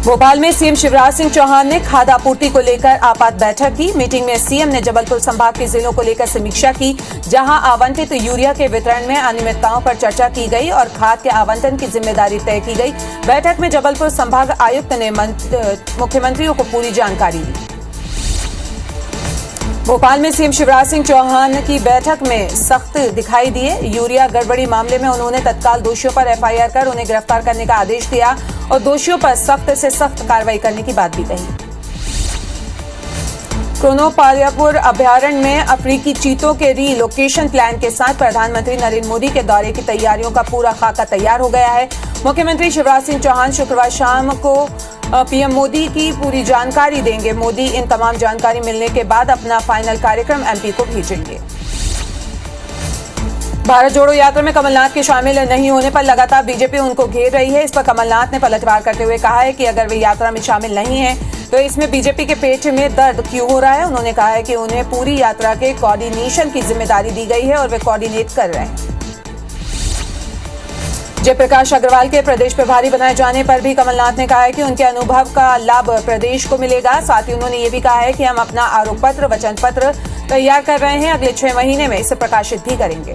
भोपाल में सीएम शिवराज सिंह चौहान ने खाद्य आपूर्ति को लेकर आपात बैठक की। मीटिंग में सीएम ने जबलपुर संभाग के जिलों को लेकर समीक्षा की, जहां आवंटित यूरिया के वितरण में अनियमितताओं पर चर्चा की गई और खाद के आवंटन की जिम्मेदारी तय की गई। बैठक में जबलपुर संभाग आयुक्त ने मुख्यमंत्रियों को पूरी जानकारी दी। भोपाल में सीएम शिवराज सिंह चौहान की बैठक में सख्त दिखाई दिए। यूरिया गड़बड़ी मामले में उन्होंने तत्काल दोषियों पर एफआईआर कर उन्हें गिरफ्तार करने का आदेश दिया और दोषियों पर सख्त से सख्त कार्रवाई करने की बात भी कही। क्रोनोपालियापुर अभ्यारण्य में अफ्रीकी चीतों के रीलोकेशन प्लान के साथ प्रधानमंत्री नरेंद्र मोदी के दौरे की तैयारियों का पूरा खाका तैयार हो गया है। मुख्यमंत्री शिवराज सिंह चौहान शुक्रवार शाम को पीएम मोदी की पूरी जानकारी देंगे। मोदी इन तमाम जानकारी मिलने के बाद अपना फाइनल कार्यक्रम एमपी को भेजेंगे। भारत जोड़ो यात्रा में कमलनाथ के शामिल नहीं होने पर लगातार बीजेपी उनको घेर रही है। इस पर कमलनाथ ने पलटवार करते हुए कहा है कि अगर वे यात्रा में शामिल नहीं हैं तो इसमें बीजेपी के पेट में दर्द क्यों हो रहा है। उन्होंने कहा है कि उन्हें पूरी यात्रा के कोऑर्डिनेशन की जिम्मेदारी दी गई है और वे कोऑर्डिनेट कर रहे हैं। जयप्रकाश अग्रवाल के प्रदेश प्रभारी बनाए जाने पर भी कमलनाथ ने कहा है कि उनके अनुभव का लाभ प्रदेश को मिलेगा। साथ ही उन्होंने ये भी कहा है कि हम अपना आरोप पत्र वचन पत्र तैयार कर रहे हैं, अगले 6 महीने में इसे प्रकाशित भी करेंगे।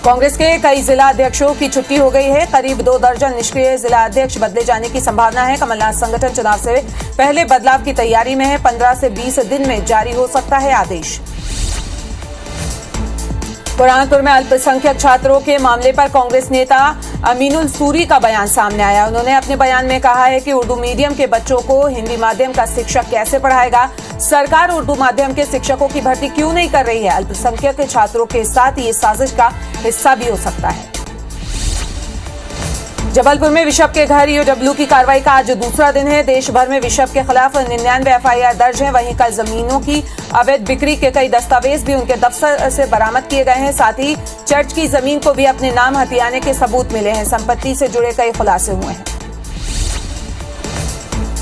कांग्रेस के कई जिला अध्यक्षों की छुट्टी हो गई है। करीब 2 दर्जन निष्क्रिय जिला अध्यक्ष बदले जाने की संभावना है। कमलनाथ संगठन चुनाव से पहले बदलाव की तैयारी में है। 15 से 20 दिन में जारी हो सकता है आदेश। बुरहानपुर में अल्पसंख्यक छात्रों के मामले पर कांग्रेस नेता अमीनुल सूरी का बयान सामने आया। उन्होंने अपने बयान में कहा है कि उर्दू मीडियम के बच्चों को हिंदी माध्यम का शिक्षक कैसे पढ़ाएगा। सरकार उर्दू माध्यम के शिक्षकों की भर्ती क्यों नहीं कर रही है। अल्पसंख्यक छात्रों के साथ ये साजिश का हिस्सा भी हो सकता है। जबलपुर में विशप के घर ईओडब्ल्यू की कार्रवाई का आज दूसरा दिन है। देश भर में विशप के खिलाफ 99 एफआईआर दर्ज हैं। वहीं कल जमीनों की अवैध बिक्री के कई दस्तावेज भी उनके दफ्तर से बरामद किए गए हैं। साथ ही चर्च की जमीन को भी अपने नाम हथियाने के सबूत मिले हैं। संपत्ति से जुड़े कई खुलासे हुए हैं।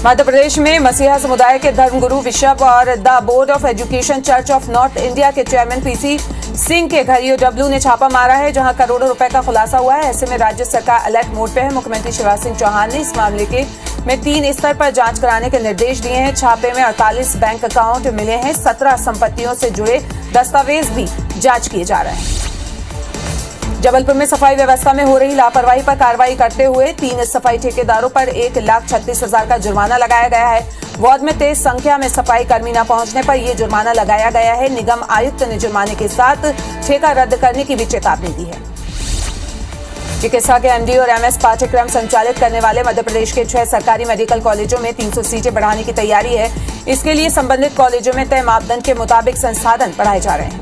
मध्य प्रदेश में मसीहा समुदाय के धर्मगुरु विशप और the board of education church of north India के चेयरमैन पीसी सिंह के घर ईओडब्ल्यू ने छापा मारा है, जहां करोड़ों रुपए का खुलासा हुआ है। ऐसे में राज्य सरकार अलर्ट मोड पे है। मुख्यमंत्री शिवराज सिंह चौहान ने इस मामले में 3 स्तर पर जांच कराने के निर्देश दिए हैं। छापे में 48 बैंक अकाउंट मिले हैं। 17 संपत्तियों से जुड़े दस्तावेज भी जांच किए जा रहे हैं। जबलपुर में सफाई व्यवस्था में हो रही लापरवाही पर कार्रवाई करते हुए 3 सफाई ठेकेदारों पर 1,36,000 का जुर्माना लगाया गया है। वार्ड में तेज संख्या में सफाई कर्मी न पहुंचने पर यह जुर्माना लगाया गया है। निगम आयुक्त ने जुर्माने के साथ ठेका रद्द करने की भी चेतावनी दी है। चिकित्सा के एमडी और एमएस पाठ्यक्रम संचालित करने वाले मध्य प्रदेश के 6 सरकारी मेडिकल कॉलेजों में 300 सीटें बढ़ाने की तैयारी है। इसके लिए संबंधित कॉलेजों में तय मापदंड के मुताबिक संसाधन बढ़ाए जा रहे हैं।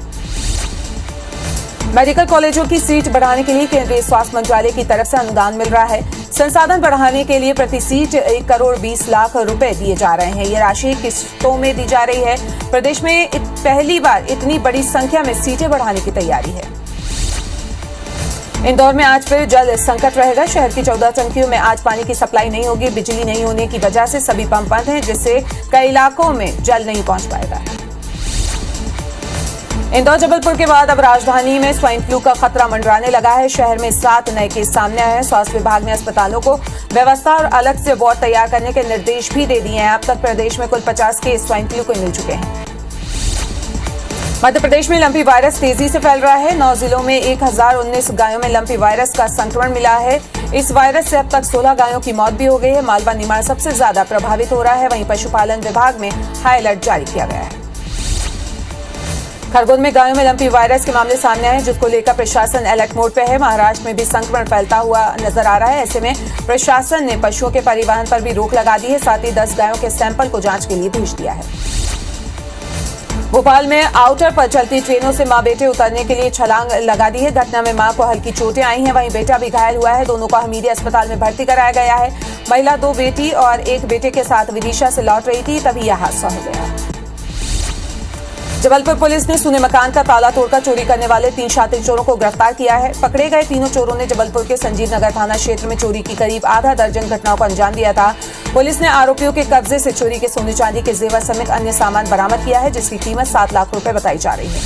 मेडिकल कॉलेजों की सीट बढ़ाने के लिए केंद्रीय स्वास्थ्य मंत्रालय की तरफ से अनुदान मिल रहा है। संसाधन बढ़ाने के लिए प्रति सीट 1 करोड़ 20 लाख रुपए दिए जा रहे हैं। ये राशि किस्तों में दी जा रही है। प्रदेश में पहली बार इतनी बड़ी संख्या में सीटें बढ़ाने की तैयारी है। इंदौर में आज फिर जल संकट रहेगा। शहर की 14 टंकियों में आज पानी की सप्लाई नहीं होगी। बिजली नहीं होने की वजह से सभी पंप बंद हैं, जिससे कई इलाकों में जल नहीं पहुंच पाएगा। इंदौर जबलपुर के बाद अब राजधानी में स्वाइन फ्लू का खतरा मंडराने लगा है। शहर में 7 नए केस सामने आए हैं। स्वास्थ्य विभाग ने अस्पतालों को व्यवस्था और अलग से वार्ड तैयार करने के निर्देश भी दे दिए हैं। अब तक प्रदेश में कुल 50 केस स्वाइन फ्लू को मिल चुके हैं। मध्य प्रदेश में लंपी वायरस तेजी से फैल रहा है। 9 जिलों में 1019 गायों में लंपी वायरस का संक्रमण मिला है। इस वायरस से अब तक 16 गायों की मौत भी हो गई है। मालवा निमाड़ सबसे ज्यादा प्रभावित हो रहा है। वहीं पशुपालन विभाग में हाई अलर्ट जारी किया गया है। खरगोन में गायों में लंपी वायरस के मामले सामने आए हैं, जिसको लेकर प्रशासन अलर्ट मोड पे है। महाराष्ट्र में भी संक्रमण फैलता हुआ नजर आ रहा है। ऐसे में प्रशासन ने पशुओं के परिवहन पर भी रोक लगा दी है। साथ ही 10 गायों के सैंपल को जांच के लिए भेज दिया है। भोपाल में आउटर पर चलती ट्रेनों से मां बेटे उतरने के लिए छलांग लगा दी है। घटना में मां को हल्की चोटें आई हैं, वहीं बेटा भी घायल हुआ है। दोनों को हमीदिया अस्पताल में भर्ती कराया गया है। महिला 2 बेटी और 1 बेटे के साथ विदिशा से लौट रही थी, तभी यह हादसा हो गया। जबलपुर पुलिस ने सुने मकान का ताला तोड़कर चोरी करने वाले 3 शातिर चोरों को गिरफ्तार किया है। पकड़े गए तीनों चोरों ने जबलपुर के संजीव नगर थाना क्षेत्र में चोरी की करीब आधा दर्जन घटनाओं को अंजाम दिया था। पुलिस ने आरोपियों के कब्जे से चोरी के सोने चांदी के जेवर समेत अन्य सामान बरामद किया है, जिसकी कीमत 7 लाख रुपए बताई जा रही है।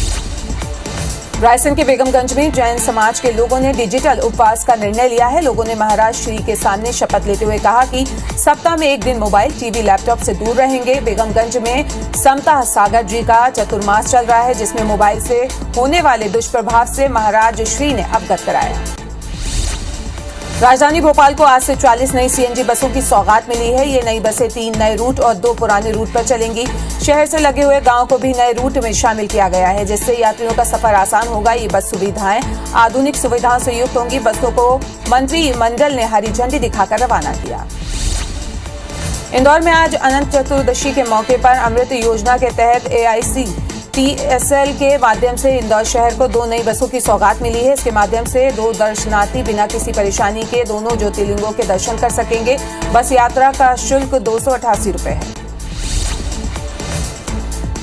रायसेन के बेगमगंज में जैन समाज के लोगों ने डिजिटल उपवास का निर्णय लिया है। लोगों ने महाराज श्री के सामने शपथ लेते हुए कहा कि सप्ताह में एक दिन मोबाइल, टीवी, लैपटॉप से दूर रहेंगे। बेगमगंज में समता सागर जी का चतुर्मास चल रहा है, जिसमें मोबाइल से होने वाले दुष्प्रभाव से महाराज श्री ने अवगत कराया। राजधानी भोपाल को आज से 40 नई सीएनजी बसों की सौगात मिली है। ये नई बसें 3 नए रूट और 2 पुराने रूट पर चलेंगी। शहर से लगे हुए गांव को भी नए रूट में शामिल किया गया है, जिससे यात्रियों का सफर आसान होगा। ये बस सुविधाएं आधुनिक सुविधाओं से युक्त होंगी। बसों को मंत्रिमंडल ने हरी झंडी दिखाकर रवाना किया। इंदौर में आज अनंत चतुर्दशी के मौके पर अमृत योजना के तहत AICTSL के माध्यम से इंदौर शहर को 2 नई बसों की सौगात मिली है। इसके माध्यम से 2 दर्शनार्थी बिना किसी परेशानी के दोनों ज्योतिर्लिंगों के दर्शन कर सकेंगे। बस यात्रा का शुल्क 288 रुपए है।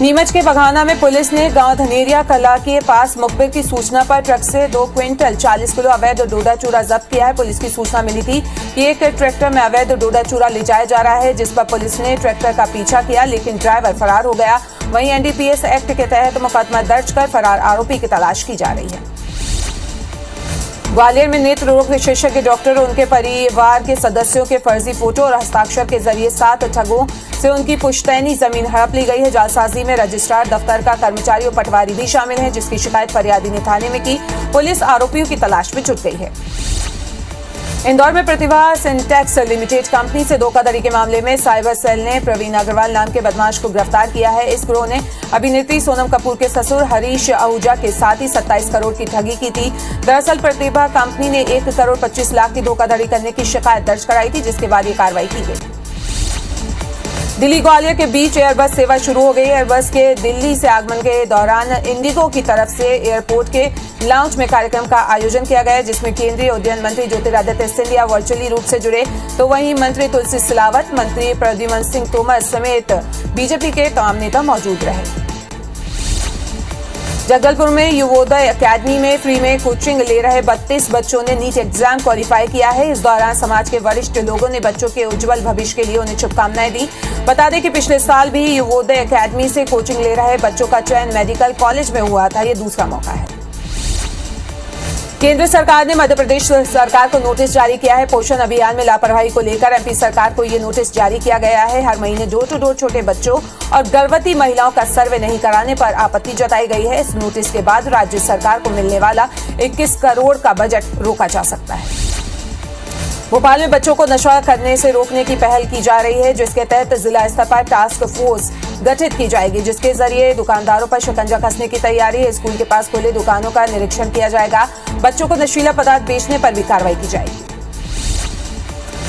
नीमच के बघाना में पुलिस ने गांव धनेरिया कला के पास मुखबिर की सूचना पर ट्रक से 2 क्विंटल 40 किलो अवैध डोडा चूरा जब्त किया है। पुलिस की सूचना मिली थी कि एक ट्रैक्टर में अवैध डोडा चूरा ले जाया जा रहा है, जिस पर पुलिस ने ट्रैक्टर का पीछा किया, लेकिन ड्राइवर फरार हो गया। वहीं NDPS एक्ट के तहत मुकदमा दर्ज कर फरार आरोपी की तलाश की जा रही है। ग्वालियर में नेत्र रोग विशेषज्ञ डॉक्टर और उनके परिवार के सदस्यों के फर्जी फोटो और हस्ताक्षर के जरिए 7 ठगों से उनकी पुश्तैनी जमीन हड़प ली गई है। जालसाजी में रजिस्ट्रार दफ्तर का कर्मचारी और पटवारी भी शामिल है, जिसकी शिकायत फरियादी ने थाने में की। पुलिस आरोपियों की तलाश में जुट गई है। इंदौर में प्रतिभा सिंटेक्स लिमिटेड कंपनी से धोखाधड़ी के मामले में साइबर सेल ने प्रवीण अग्रवाल नाम के बदमाश को गिरफ्तार किया है। इस गिरोह ने अभिनेत्री सोनम कपूर के ससुर हरीश आहूजा के साथ ही 27 करोड़ की ठगी की थी। दरअसल प्रतिभा कंपनी ने 1 करोड़ 25 लाख की धोखाधड़ी करने की शिकायत दर्ज कराई थी, जिसके बाद ये कार्रवाई की गई। दिल्ली ग्वालियर के बीच एयरबस सेवा शुरू हो गई। एयरबस के दिल्ली से आगमन के दौरान इंडिगो की तरफ से एयरपोर्ट के लाउंज में कार्यक्रम का आयोजन किया गया, जिसमें केंद्रीय उड्डयन मंत्री ज्योतिरादित्य सिंधिया वर्चुअली रूप से जुड़े, तो वहीं मंत्री तुलसी सिलावट, मंत्री प्रद्युम्न सिंह तोमर समेत बीजेपी के तमाम नेता मौजूद रहे। जगदलपुर में युवोदय अकेडमी में फ्री में कोचिंग ले रहे 32 बच्चों ने नीट एग्जाम क्वालिफाई किया है। इस दौरान समाज के वरिष्ठ लोगों ने बच्चों के उज्जवल भविष्य के लिए उन्हें शुभकामनाएं दी। बता दें कि पिछले साल भी युवोदय अकेडमी से कोचिंग ले रहे बच्चों का चयन मेडिकल कॉलेज में हुआ था। ये दूसरा मौका है। केंद्र सरकार ने मध्य प्रदेश सरकार को नोटिस जारी किया है। पोषण अभियान में लापरवाही को लेकर MP सरकार को ये नोटिस जारी किया गया है। हर महीने डोर टू डोर छोटे बच्चों और गर्भवती महिलाओं का सर्वे नहीं कराने पर आपत्ति जताई गई है। इस नोटिस के बाद राज्य सरकार को मिलने वाला 21 करोड़ का बजट रोका जा सकता है। भोपाल में बच्चों को नशा करने से रोकने की पहल की जा रही है, जिसके तहत जिला स्तर पर टास्क फोर्स गठित की जाएगी, जिसके जरिए दुकानदारों पर शिकंजा कसने की तैयारी है। स्कूल के पास खुले दुकानों का निरीक्षण किया जाएगा। बच्चों को नशीला पदार्थ बेचने पर भी कार्रवाई की जाएगी।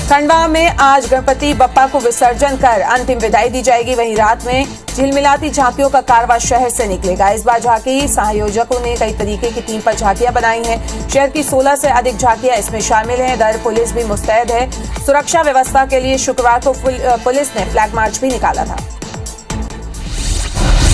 खंडवा में आज गणपति बप्पा को विसर्जन कर अंतिम विदाई दी जाएगी। वहीं रात में झिलमिलाती झांकियों का कारवां शहर से निकलेगा। इस बार झांकी संयोजकों ने कई तरीके की थीम पर झांकियां बनाई हैं। शहर की 16 से अधिक झांकियां इसमें शामिल हैं। इधर पुलिस भी मुस्तैद है। सुरक्षा व्यवस्था के लिए शुक्रवार को पुलिस ने फ्लैग मार्च भी निकाला था।